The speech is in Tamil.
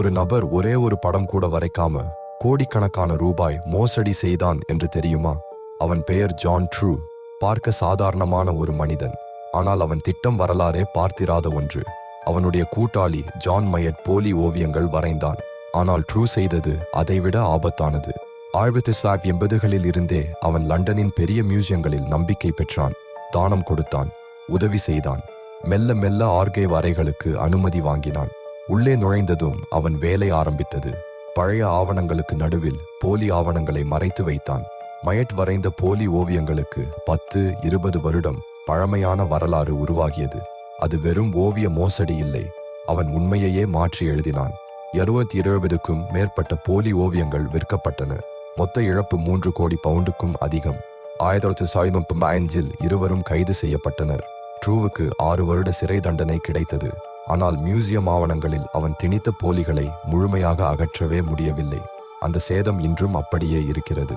ஒரு நபர் ஒரே ஒரு படம் கூட வரைக்காம கோடிக்கணக்கான ரூபாய் மோசடி செய்தான் என்று தெரியுமா? அவன் பெயர் ஜான் ட்ரூ. பார்க்க சாதாரணமான ஒரு மனிதன், ஆனால் அவன் திட்டம் வரலாறே பார்த்திராத ஒன்று. அவனுடைய கூட்டாளி ஜான் மயட் போலி ஓவியங்கள் வரைந்தான். ஆனால் ட்ரூ செய்தது அதைவிட ஆபத்தானது. 1980களில் இருந்தே அவன் லண்டனின் பெரிய மியூசியங்களில் நம்பிக்கை பெற்றான். தானம் கொடுத்தான், உதவி செய்தான், மெல்ல மெல்ல ஆர்கைவ் அறைகளுக்கு அனுமதி வாங்கினான். உள்ளே நுழைந்ததும் அவன் வேலை ஆரம்பித்தது. பழைய ஆவணங்களுக்கு நடுவில் போலி ஆவணங்களை மறைத்து வைத்தான். மயட் வரைந்த போலி ஓவியங்களுக்கு 10-20 வருடம் பழமையான வரலாறு உருவாகியது. அது வெறும் ஓவிய மோசடி இல்லை, அவன் உண்மையையே மாற்றி எழுதினான். 270க்கும் மேற்பட்ட போலி ஓவியங்கள் விற்கப்பட்டன. மொத்த இழப்பு 3 கோடி பவுண்டுக்கும் அதிகம். 1995இல் இருவரும் கைது செய்யப்பட்டனர். ட்ரூவுக்கு 6 வருட சிறை தண்டனை கிடைத்தது. ஆனால் மியூசியம் ஆவணங்களில் அவன் திணித்த போலிகளை முழுமையாக அகற்றவே முடியவில்லை. அந்த சேதம் இன்றும் அப்படியே இருக்கிறது.